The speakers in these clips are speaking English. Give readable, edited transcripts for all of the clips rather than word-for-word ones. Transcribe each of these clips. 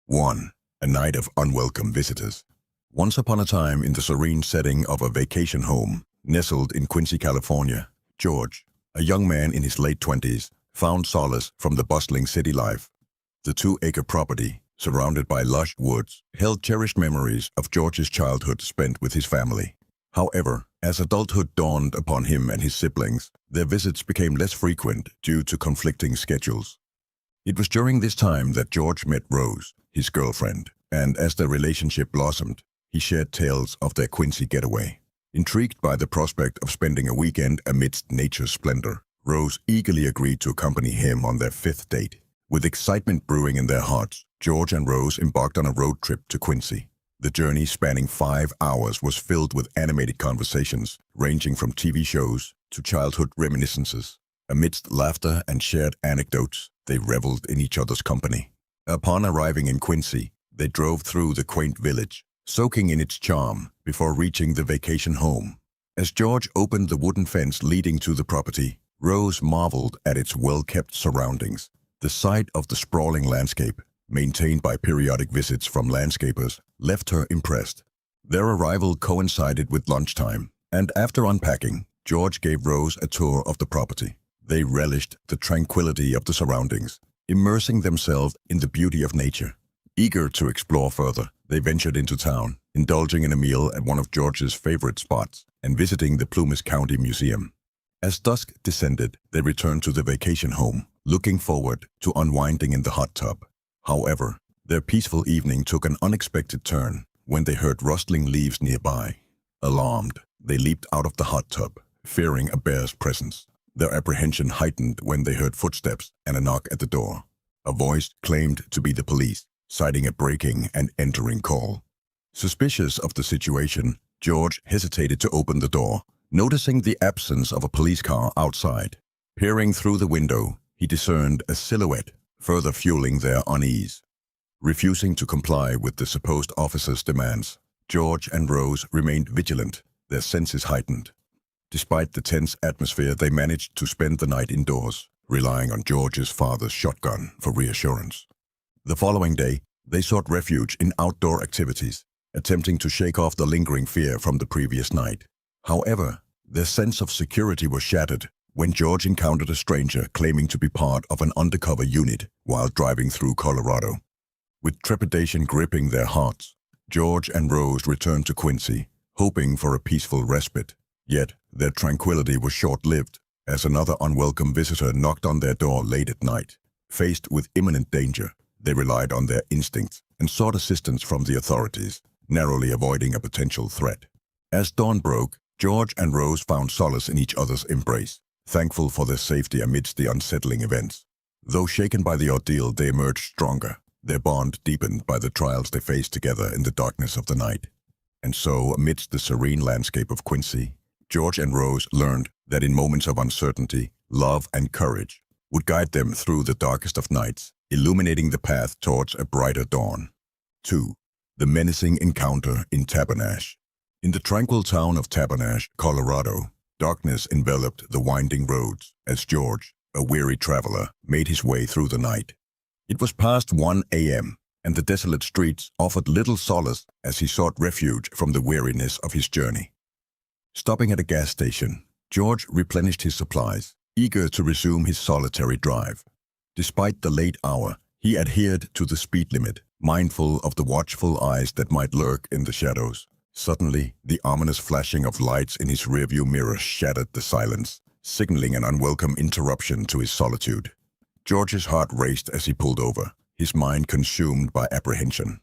1. A night of unwelcome visitors. Once upon a time, in the serene setting of a vacation home nestled in Quincy, California, George, a young man in his late 20s, found solace from the bustling city life. The 2-acre property, surrounded by lush woods, held cherished memories of George's childhood spent with his family. However, as adulthood dawned upon him and his siblings, their visits became less frequent due to conflicting schedules. It was during this time that George met Rose, his girlfriend, and as their relationship blossomed, he shared tales of their Quincy getaway. Intrigued by the prospect of spending a weekend amidst nature's splendor, Rose eagerly agreed to accompany him on their 5th date. With excitement brewing in their hearts, George and Rose embarked on a road trip to Quincy. The journey, spanning 5 hours, was filled with animated conversations, ranging from TV shows to childhood reminiscences. Amidst laughter and shared anecdotes, they reveled in each other's company. Upon arriving in Quincy, they drove through the quaint village, soaking in its charm before reaching the vacation home. As George opened the wooden fence leading to the property, Rose marveled at its well-kept surroundings. The sight of the sprawling landscape, maintained by periodic visits from landscapers, left her impressed. Their arrival coincided with lunchtime, and after unpacking, George gave Rose a tour of the property. They relished the tranquility of the surroundings, immersing themselves in the beauty of nature. Eager to explore further, they ventured into town, indulging in a meal at one of George's favorite spots and visiting the Plumas County Museum. As dusk descended, they returned to the vacation home, looking forward to unwinding in the hot tub. However, their peaceful evening took an unexpected turn when they heard rustling leaves nearby. Alarmed, they leaped out of the hot tub, fearing a bear's presence. Their apprehension heightened when they heard footsteps and a knock at the door. A voice claimed to be the police, citing a breaking and entering call. Suspicious of the situation, George hesitated to open the door, noticing the absence of a police car outside. Peering through the window, he discerned a silhouette, further fueling their unease. Refusing to comply with the supposed officer's demands, George and Rose remained vigilant, their senses heightened. Despite the tense atmosphere, they managed to spend the night indoors, relying on George's father's shotgun for reassurance. The following day, they sought refuge in outdoor activities, attempting to shake off the lingering fear from the previous night. However, their sense of security was shattered when George encountered a stranger claiming to be part of an undercover unit while driving through Colorado. With trepidation gripping their hearts, George and Rose returned to Quincy, hoping for a peaceful respite. Yet, their tranquility was short-lived, as another unwelcome visitor knocked on their door late at night. Faced with imminent danger, they relied on their instincts and sought assistance from the authorities, narrowly avoiding a potential threat. As dawn broke, George and Rose found solace in each other's embrace, thankful for their safety amidst the unsettling events. Though shaken by the ordeal, they emerged stronger, their bond deepened by the trials they faced together in the darkness of the night. And so, amidst the serene landscape of Quincy, George and Rose learned that in moments of uncertainty, love and courage would guide them through the darkest of nights, illuminating the path towards a brighter dawn. 2. The menacing encounter in Tabernash. In the tranquil town of Tabernash, Colorado, darkness enveloped the winding roads as George, a weary traveler, made his way through the night. It was past 1 a.m., and the desolate streets offered little solace as he sought refuge from the weariness of his journey. Stopping at a gas station, George replenished his supplies, eager to resume his solitary drive. Despite the late hour, he adhered to the speed limit, mindful of the watchful eyes that might lurk in the shadows. Suddenly, the ominous flashing of lights in his rearview mirror shattered the silence, signaling an unwelcome interruption to his solitude. George's heart raced as he pulled over, his mind consumed by apprehension.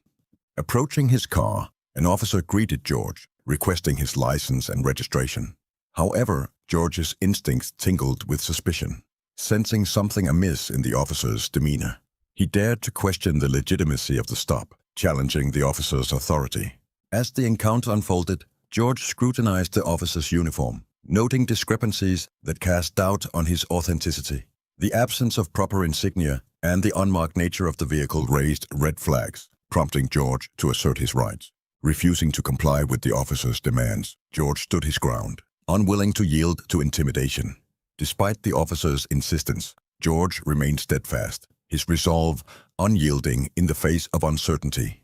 Approaching his car, an officer greeted George, requesting his license and registration. However, George's instincts tingled with suspicion. Sensing something amiss in the officer's demeanor, he dared to question the legitimacy of the stop, challenging the officer's authority. As the encounter unfolded, George scrutinized the officer's uniform, noting discrepancies that cast doubt on his authenticity. The absence of proper insignia and the unmarked nature of the vehicle raised red flags, prompting George to assert his rights. Refusing to comply with the officer's demands, George stood his ground, unwilling to yield to intimidation. Despite the officer's insistence, George remained steadfast, his resolve unyielding in the face of uncertainty.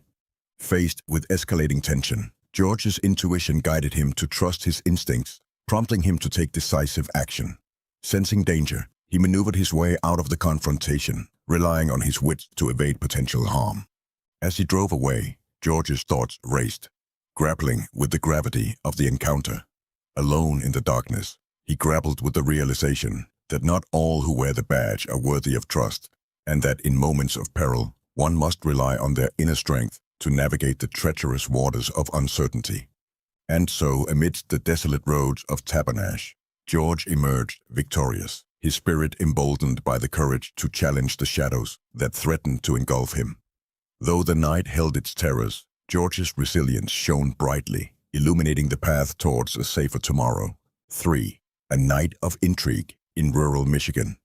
Faced with escalating tension, George's intuition guided him to trust his instincts, prompting him to take decisive action. Sensing danger, he maneuvered his way out of the confrontation, relying on his wits to evade potential harm. As he drove away, George's thoughts raced, grappling with the gravity of the encounter. Alone in the darkness, he grappled with the realization that not all who wear the badge are worthy of trust, and that in moments of peril, one must rely on their inner strength to navigate the treacherous waters of uncertainty. And so, amidst the desolate roads of Tabernash, George emerged victorious, his spirit emboldened by the courage to challenge the shadows that threatened to engulf him. Though the night held its terrors, George's resilience shone brightly, illuminating the path towards a safer tomorrow. 3. A night of intrigue in rural Michigan.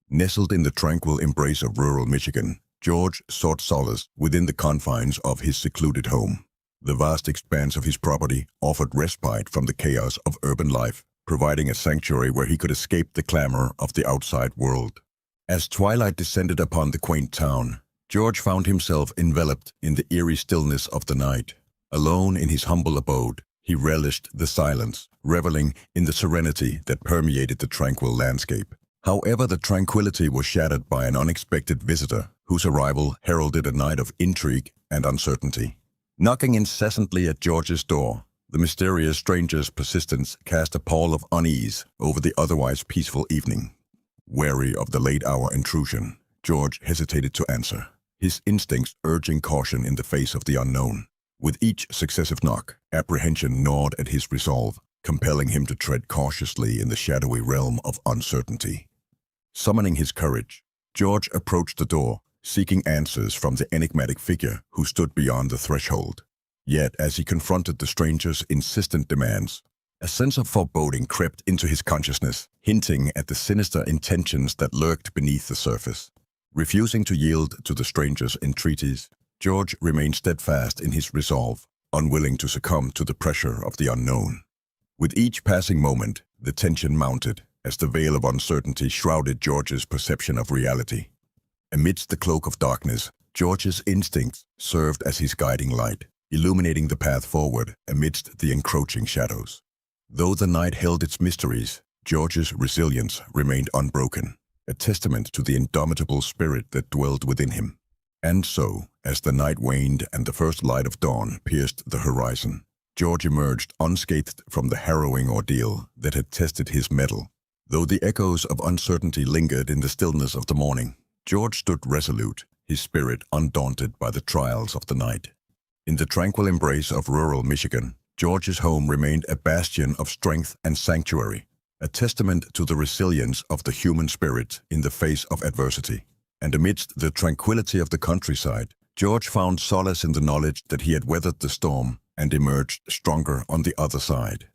Nestled in the tranquil embrace of rural Michigan, George sought solace within the confines of his secluded home. The vast expanse of his property offered respite from the chaos of urban life, providing a sanctuary where he could escape the clamor of the outside world. As twilight descended upon the quaint town, George found himself enveloped in the eerie stillness of the night. Alone in his humble abode, he relished the silence, reveling in the serenity that permeated the tranquil landscape. However, the tranquility was shattered by an unexpected visitor, whose arrival heralded a night of intrigue and uncertainty. Knocking incessantly at George's door, the mysterious stranger's persistence cast a pall of unease over the otherwise peaceful evening. Wary of the late-hour intrusion, George hesitated to answer, his instincts urging caution in the face of the unknown. With each successive knock, apprehension gnawed at his resolve, compelling him to tread cautiously in the shadowy realm of uncertainty. Summoning his courage, George approached the door, seeking answers from the enigmatic figure who stood beyond the threshold. Yet, as he confronted the stranger's insistent demands, a sense of foreboding crept into his consciousness, hinting at the sinister intentions that lurked beneath the surface. Refusing to yield to the stranger's entreaties, George remained steadfast in his resolve, unwilling to succumb to the pressure of the unknown. With each passing moment, the tension mounted, as the veil of uncertainty shrouded George's perception of reality. Amidst the cloak of darkness, George's instincts served as his guiding light, illuminating the path forward amidst the encroaching shadows. Though the night held its mysteries, George's resilience remained unbroken, a testament to the indomitable spirit that dwelled within him. And so, as the night waned and the first light of dawn pierced the horizon, George emerged unscathed from the harrowing ordeal that had tested his mettle. Though the echoes of uncertainty lingered in the stillness of the morning, George stood resolute, his spirit undaunted by the trials of the night. In the tranquil embrace of rural Michigan, George's home remained a bastion of strength and sanctuary, a testament to the resilience of the human spirit in the face of adversity. And amidst the tranquility of the countryside, George found solace in the knowledge that he had weathered the storm and emerged stronger on the other side.